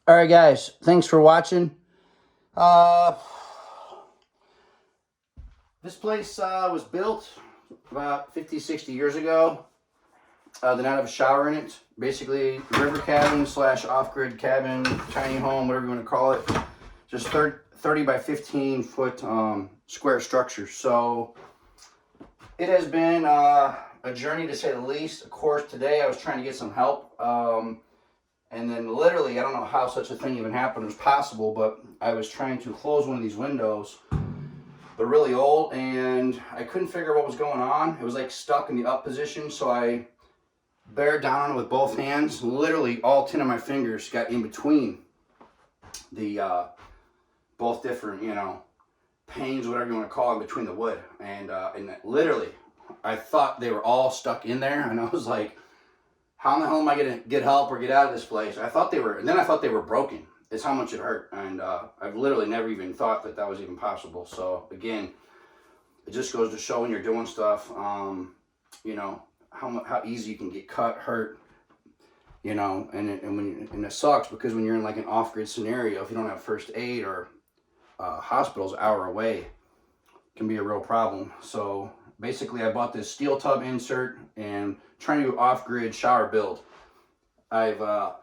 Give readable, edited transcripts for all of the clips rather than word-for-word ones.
All right, guys. Thanks for watching. Uh, this place was built about 50, 60 years ago. Did not have a shower in it. Basically, river cabin slash off-grid cabin, tiny home, whatever you want to call it. Just 30 by 15 foot square structure. So it has been a journey to say the least. Of course, today I was trying to get some help. And then literally, I don't know how such a thing even happened. It was possible, but I was trying to close one of these windows. They're really old, and I couldn't figure out what was going on. It was like stuck in the up position, so I bared down on it with both hands. Literally, all 10 of my fingers got in between the both different, panes, whatever you want to call it, between the wood. And literally, I thought they were all stuck in there, and I was like, how in the hell am I going to get help or get out of this place? I thought they were broken. It's how much it hurt. And I've literally never even thought that that was even possible. So again, it just goes to show when you're doing stuff, how easy you can get cut, hurt, and it sucks because when you're in like an off-grid scenario, if you don't have first aid or hospital's an hour away, it can be a real problem. So basically, I bought this steel tub insert and trying to do off-grid shower build. I've bought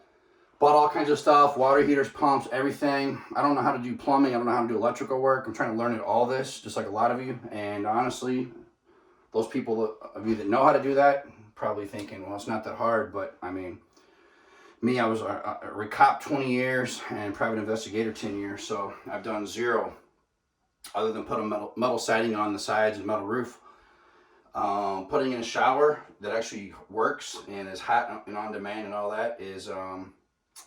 all kinds of stuff, water heaters, pumps, everything. I don't know how to do plumbing. I don't know how to do electrical work. I'm trying to learn all this, just like a lot of you. And honestly, those people of you that know how to do that, probably thinking, well, it's not that hard. But I mean, me, I was a cop 20 years and private investigator 10 years. So I've done zero other than put a metal siding on the sides and metal roof. Putting in a shower that actually works and is hot and on demand and all that is,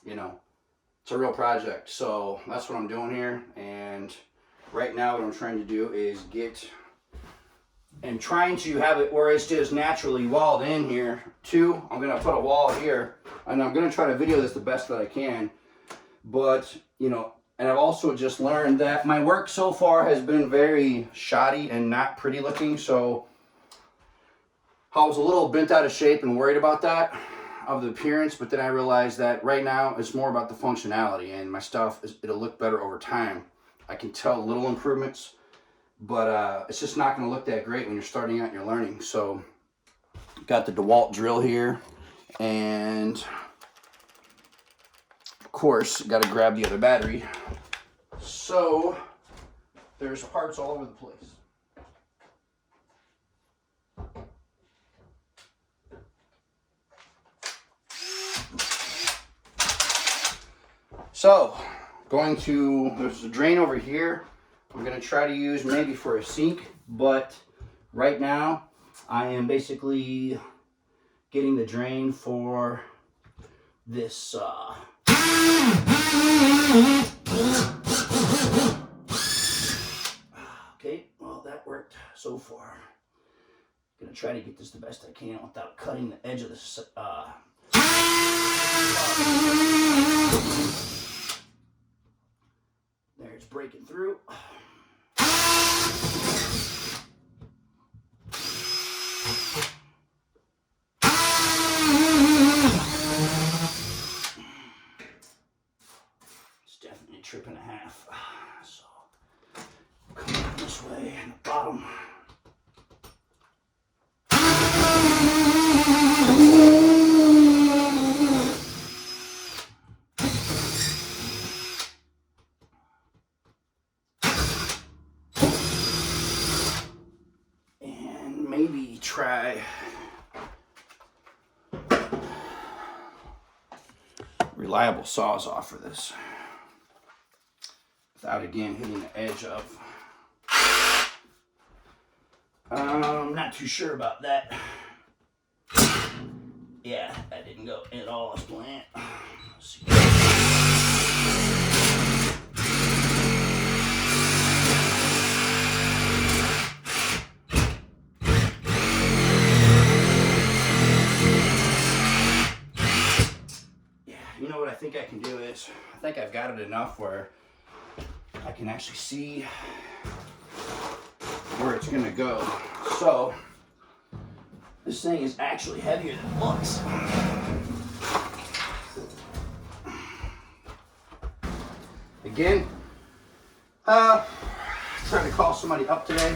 it's a real project. So that's what I'm doing here. And right now what I'm trying to do is trying to have it where it's just naturally walled in here. Two, I'm going to put a wall here, and I'm going to try to video this the best that I can. But, and I've also just learned that my work so far has been very shoddy and not pretty looking. So I was a little bent out of shape and worried about that, of the appearance, but then I realized that right now it's more about the functionality, and my stuff, it'll look better over time. I can tell little improvements, but it's just not going to look that great when you're starting out and you're learning. So got the DeWalt drill here, and of course got to grab the other battery. So there's parts all over the place. So, there's a drain over here. I'm going to try to use maybe for a sink, but right now I am basically getting the drain for this. Okay, well, that worked so far. Going to try to get this the best I can without cutting the edge of this. There, it's breaking through. It's definitely a trip and a half. So, come up this way and the bottom. Maybe try reliable Sawzall for this without again hitting the edge of. I'm not too sure about that. Yeah, that didn't go at all as planned. Let's see. What I think I can do is, I think I've got it enough where I can actually see where it's gonna go. So this thing is actually heavier than it looks. again. Trying to call somebody up today.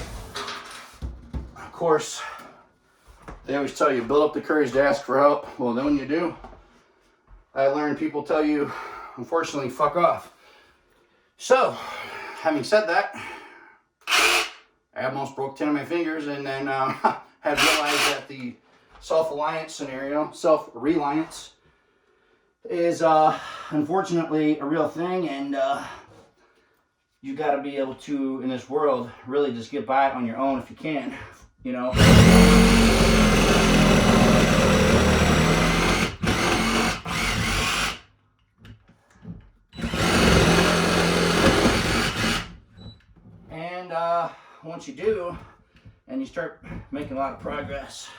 Of course, they always tell you, build up the courage to ask for help. Well, then when you do, I learned people tell you, unfortunately, fuck off. So, having said that, I almost broke 10 of my fingers, and then had realized that the self-reliance scenario, self-reliance, is unfortunately a real thing, and you got to be able to, in this world, really just get by on your own if you can, you know. And once you do, and you start making a lot of progress,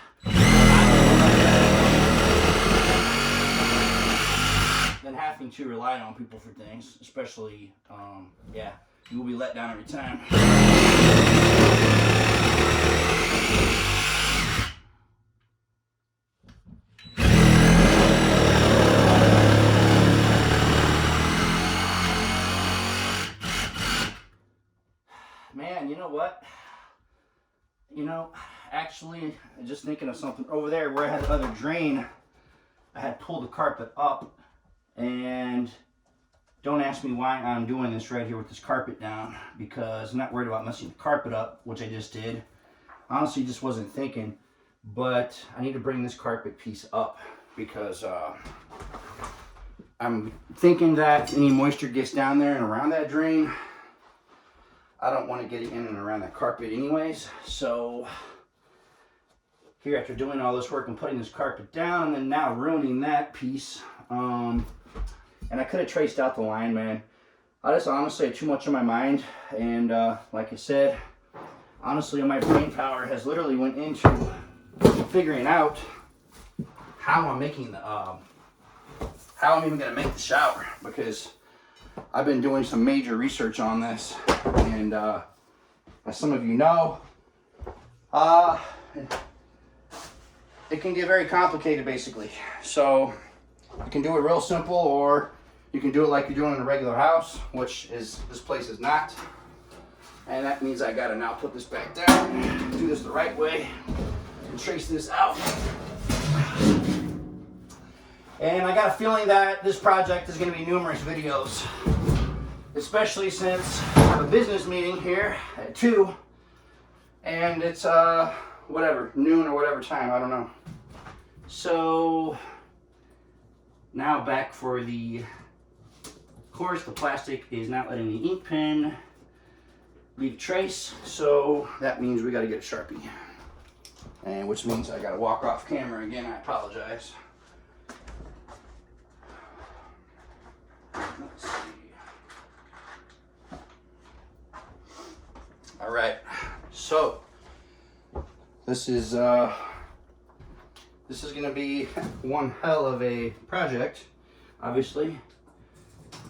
than having to rely on people for things, especially, yeah, you will be let down every time. Man, you know what? You know, actually, just thinking of something over there where I had the other drain, I had pulled the carpet up, and don't ask me why I'm doing this right here with this carpet down, because I'm not worried about messing the carpet up, which I just did. Honestly, just wasn't thinking, but I need to bring this carpet piece up because I'm thinking that any moisture gets down there and around that drain, I don't want to get it in and around that carpet anyways. So here, after doing all this work and putting this carpet down and then now ruining that piece, and I could have traced out the line, man. I just honestly had too much on my mind, and like I said, honestly, my brain power has literally went into figuring out how I'm making the how I'm even gonna make the shower, because I've been doing some major research on this, and as some of you know, it can get very complicated basically. So you can do it real simple, or you can do it like you're doing in a regular house, which is, this place is not. And that means I gotta now put this back down, do this the right way, and trace this out. And I got a feeling that this project is gonna be numerous videos, especially since I have a business meeting here at 2, and it's whatever, noon or whatever time, I don't know. So now back for the, of course, the plastic is not letting the ink pen leave a trace, so that means we got to get a Sharpie, and which means I got to walk off camera again. I apologize. Let's see. All right, so this is going to be one hell of a project, obviously,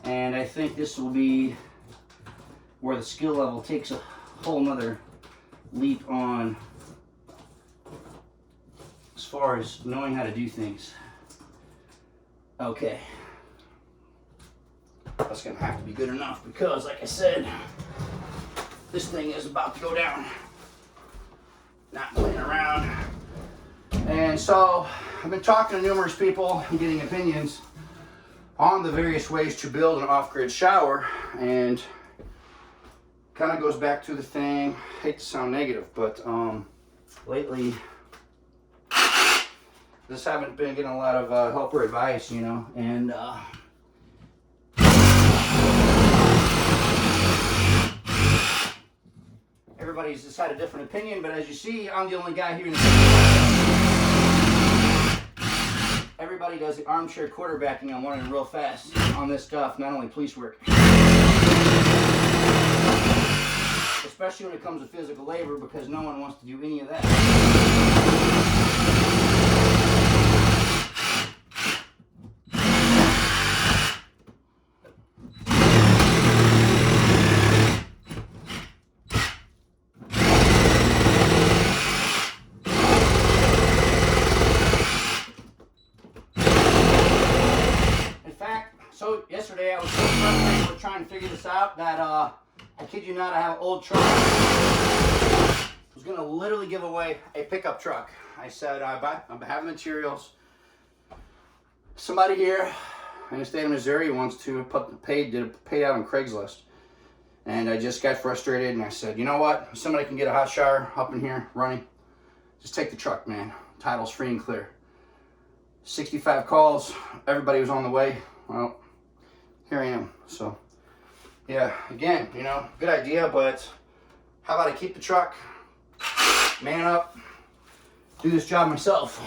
and I think this will be where the skill level takes a whole nother leap on as far as knowing how to do things. Okay, that's gonna have to be good enough, because like I said, this thing is about to go down. Not playing around. And so I've been talking to numerous people and getting opinions on the various ways to build an off-grid shower, and kind of goes back to the thing, I hate to sound negative, but lately just haven't been getting a lot of help or advice, you know, and everybody's just had a different opinion. But as you see, I'm the only guy here in the everybody does the armchair quarterbacking on learning real fast on this stuff, not only police work. Especially when it comes to physical labor, because no one wants to do any of that. So yesterday I was so frustrated with trying to figure this out that I kid you not, I have an old truck. I was gonna literally give away a pickup truck. I said I have materials. Somebody here in the state of Missouri wants to pay out on Craigslist. And I just got frustrated and I said, you know what? If somebody can get a hot shower up in here running, just take the truck, man. Title's free and clear. 65 calls, everybody was on the way. Well, here I am. So, yeah, again, you know, good idea, but how about I keep the truck, man up, do this job myself.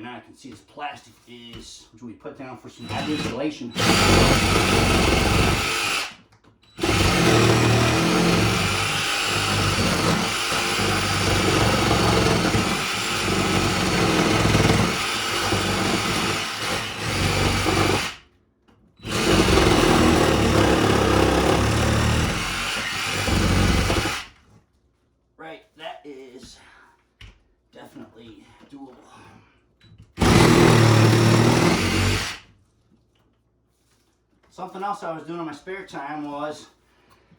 Now I can see this plastic is, which we put down for some insulation. Right, that is definitely doable. Something else I was doing in my spare time was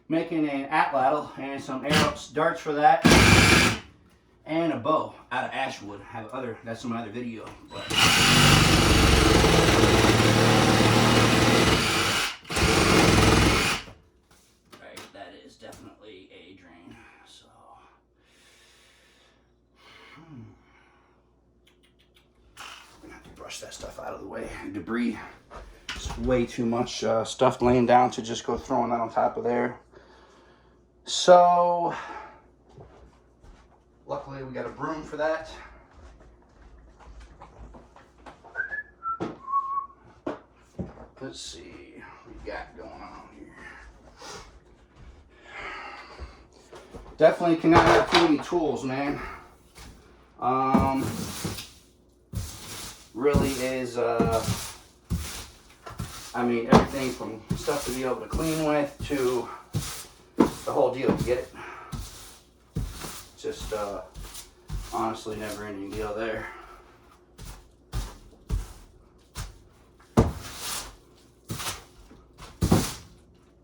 making an atlatl and some arrow darts for that, and a bow out of ash wood. That's in my other video. But right, that is definitely a drain. So I'm gonna have to brush that stuff out of the way. Debris. Way too much stuff laying down to just go throwing that on top of there. So luckily we got a broom for that. Let's see what we got going on here. Definitely cannot have too many tools, man. Really is I mean, everything from stuff to be able to clean with to the whole deal, you get it? Just honestly never ending deal there. Let's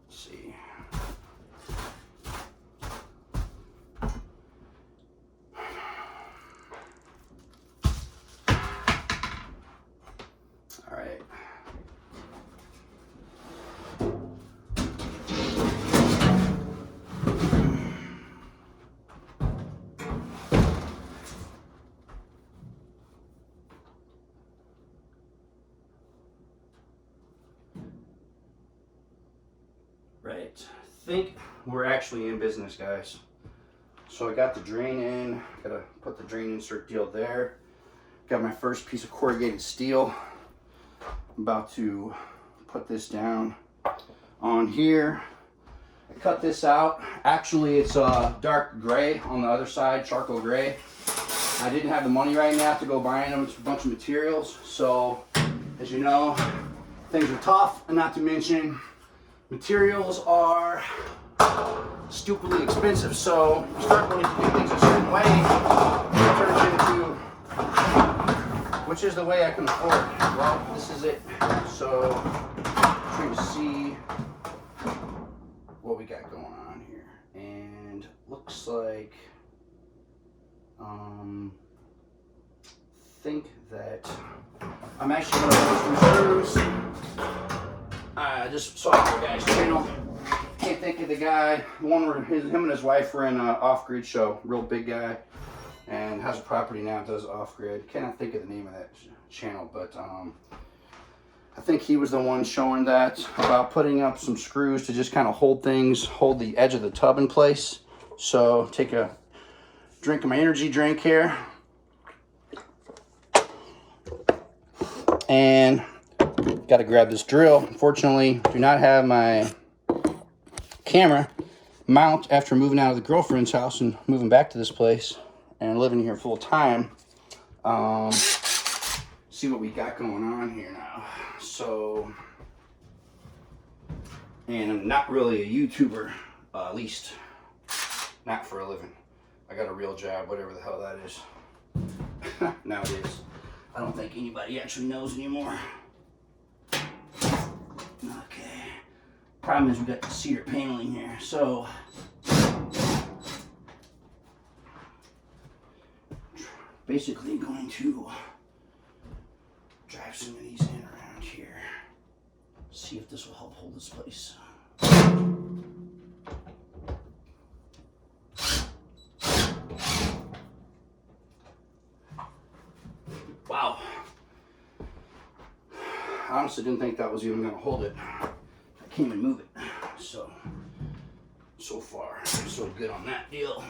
see. All right. Right, I think we're actually in business, guys. So I got the drain in, gotta put the drain insert deal there. Got my first piece of corrugated steel. I'm about to put this down on here. I cut this out. Actually, it's dark gray on the other side, charcoal gray. I didn't have the money right now to go buying a bunch of materials. So, as you know, things are tough, and not to mention, materials are stupidly expensive, so you start wanting to do things a certain way, it turns into, which is the way I can afford it. Well, this is it. So, trying to see what we got going on here, and looks like, think that I'm actually going to put some screws. Just saw the guy's channel. Can't think of the guy. One where him and his wife were in an off-grid show. Real big guy, and has a property now. Does off-grid. Cannot think of the name of that channel, but I think he was the one showing that about putting up some screws to just kind of hold the edge of the tub in place. So take a drink of my energy drink here, and got to grab this drill. Unfortunately, do not have my camera mount after moving out of the girlfriend's house and moving back to this place and living here full time. see what we got going on here now. So, and I'm not really a YouTuber, at least not for a living. I got a real job, whatever the hell that is. Nowadays, I don't think anybody actually knows anymore. Okay. Problem is we got the cedar paneling here, so basically going to drive some of these in around here. See if this will help hold this place. Wow. I honestly didn't think that was even going to hold it. I can't even move it. So far, so good on that deal.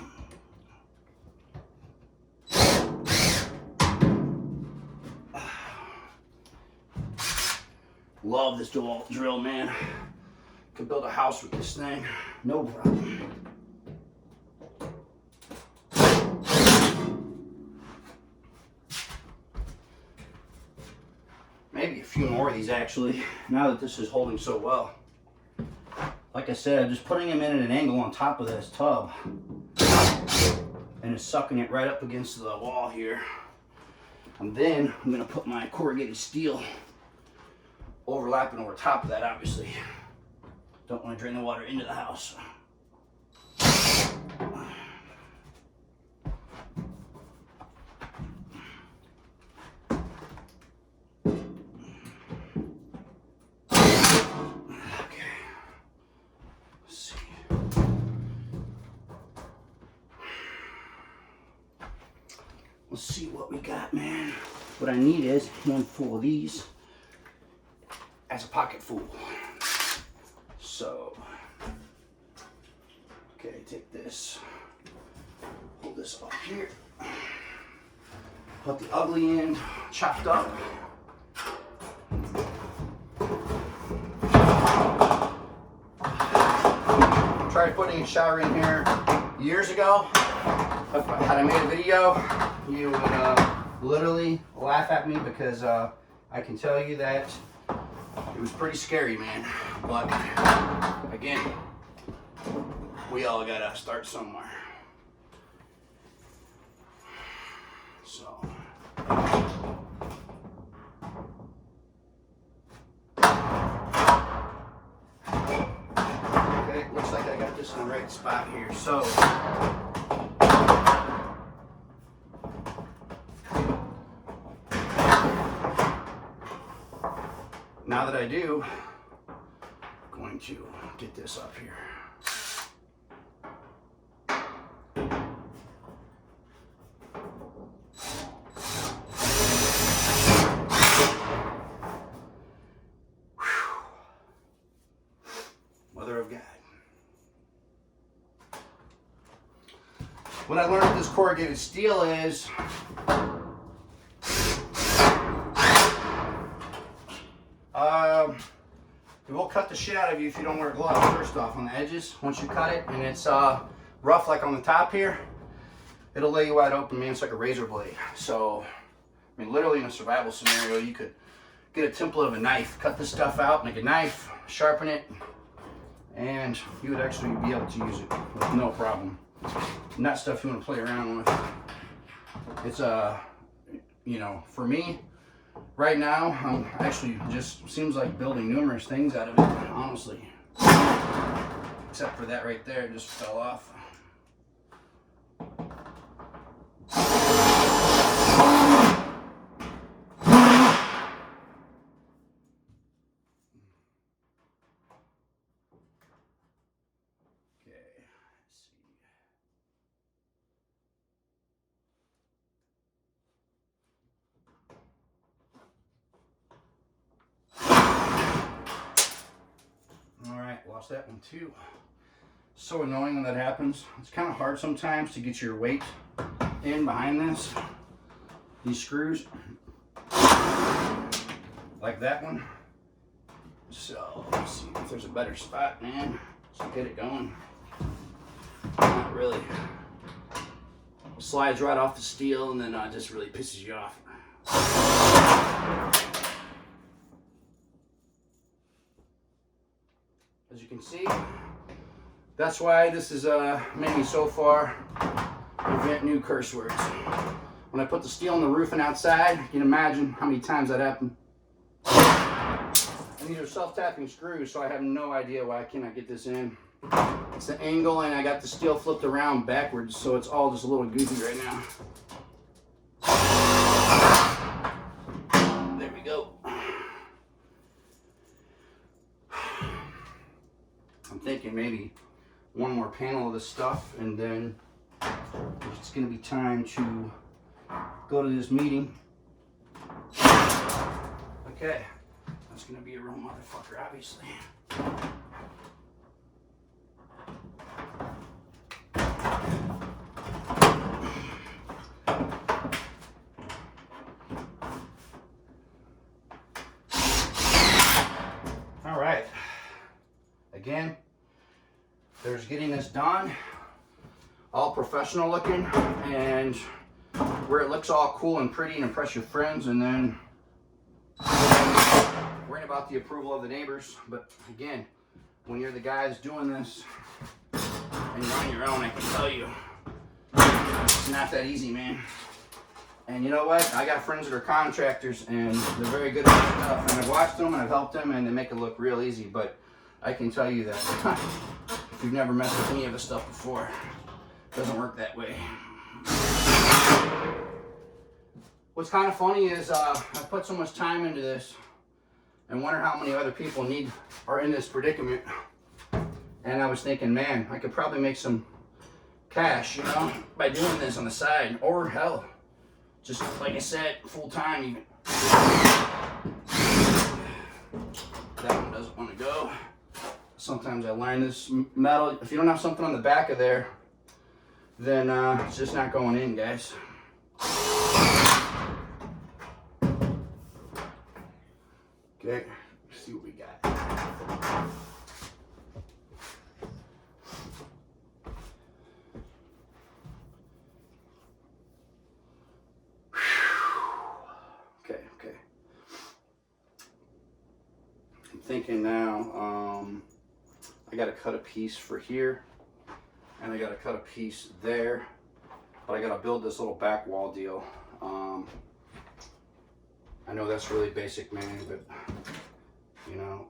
Love this DeWalt drill, man. Could build a house with this thing, no problem. Maybe a few more of these actually, now that this is holding so well. Like I said, I'm just putting them in at an angle on top of this tub and it's sucking it right up against the wall here. And then I'm gonna put my corrugated steel overlapping over top of that, obviously. Don't want to drain the water into the house. Let's see what we got, man. What I need is a handful of these as a pocket full. So, okay, take this, pull this up here, put the ugly end chopped up. Tried putting a shower in here years ago. Had I made a video, you would literally laugh at me because I can tell you that it was pretty scary, man. But again, we all gotta start somewhere. So. Okay, looks like I got this in the right spot here. So. Now that I do, I'm going to get this up here. Whew. Mother of God. What I learned with this corrugated steel is it will cut the shit out of you if you don't wear gloves, first off, on the edges. Once you cut it and it's rough like on the top here, it'll lay you wide open, man. It's like a razor blade. So, I mean, literally in a survival scenario, you could get a template of a knife, cut this stuff out, make a knife, sharpen it, and you would actually be able to use it with no problem. Not stuff you want to play around with. It's, you know, for me, right now, I'm actually just seems like building numerous things out of it, honestly. Except for that right there, it just fell off. Lost that one too. So annoying when that happens. It's kind of hard sometimes to get your weight in behind this. These screws, like that one. So let's see if there's a better spot, man. Let's get it going. Not really. Slides right off the steel and then just really pisses you off. As you can see, that's why this is made me so far invent new curse words. When I put the steel in the roof and outside, you can imagine how many times that happened. And these are self-tapping screws, so I have no idea why I cannot get this in. It's the angle, and I got the steel flipped around backwards, so it's all just a little goofy right now. There we go. I'm thinking maybe one more panel of this stuff, and then it's going to be time to go to this meeting. Okay, that's going to be a real motherfucker, obviously. All right. Again, there's getting this done. All professional looking, and where it looks all cool and pretty and impress your friends, and then worrying about the approval of the neighbors. But again, when you're the guy that's doing this and you're on your own, I can tell you it's not that easy, man. And you know what? I got friends that are contractors, and they're very good at this stuff, and I've watched them and I've helped them, and they make it look real easy. But I can tell you that if you've never messed with any of this stuff before, it doesn't work that way. What's kind of funny is I put so much time into this and wonder how many other people are in this predicament. And I was thinking, man, I could probably make some cash, you know, by doing this on the side, or hell, just like I said, full time even. That one doesn't want to go. Sometimes I line this metal. If you don't have something on the back of there, then it's just not going in, guys. Okay, let's see what we got. Okay. I'm thinking now, I gotta cut a piece for here, and I gotta cut a piece there, but I gotta build this little back wall deal. I know that's really basic, man, but you know,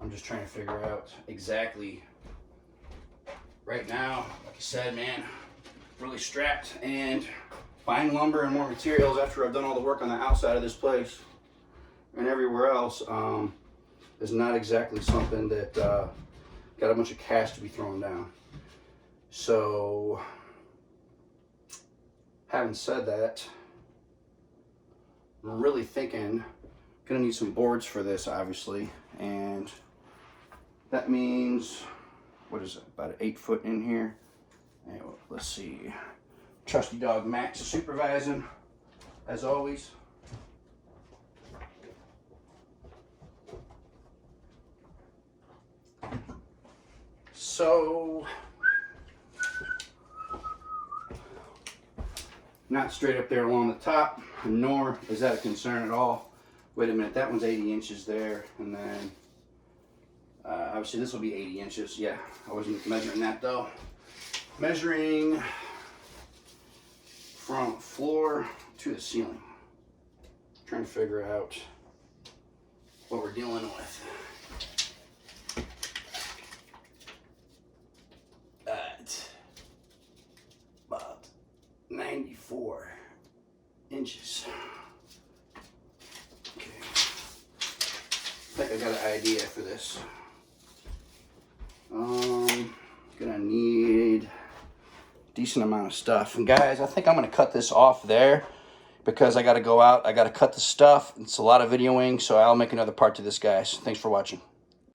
I'm just trying to figure out exactly right now. Like I said, man, really strapped, and buying lumber and more materials after I've done all the work on the outside of this place and everywhere else is not exactly something that got a bunch of cash to be thrown down. So, having said that, I'm really thinking gonna need some boards for this, obviously, and that means, what is it, about 8 foot in here. And let's see, trusty dog Max supervising as always. So, not straight up there along the top, nor is that a concern at all. Wait a minute, that one's 80 inches there, and then obviously this will be 80 inches. Yeah, I wasn't measuring that though. Measuring from floor to the ceiling. Trying to figure out what we're dealing with. At about 94 inches. Okay. I think I got an idea for this. Gonna need a decent amount of stuff. And guys, I think I'm gonna cut this off there because I gotta go out. I gotta cut the stuff. It's a lot of videoing, so I'll make another part to this, guys. Thanks for watching.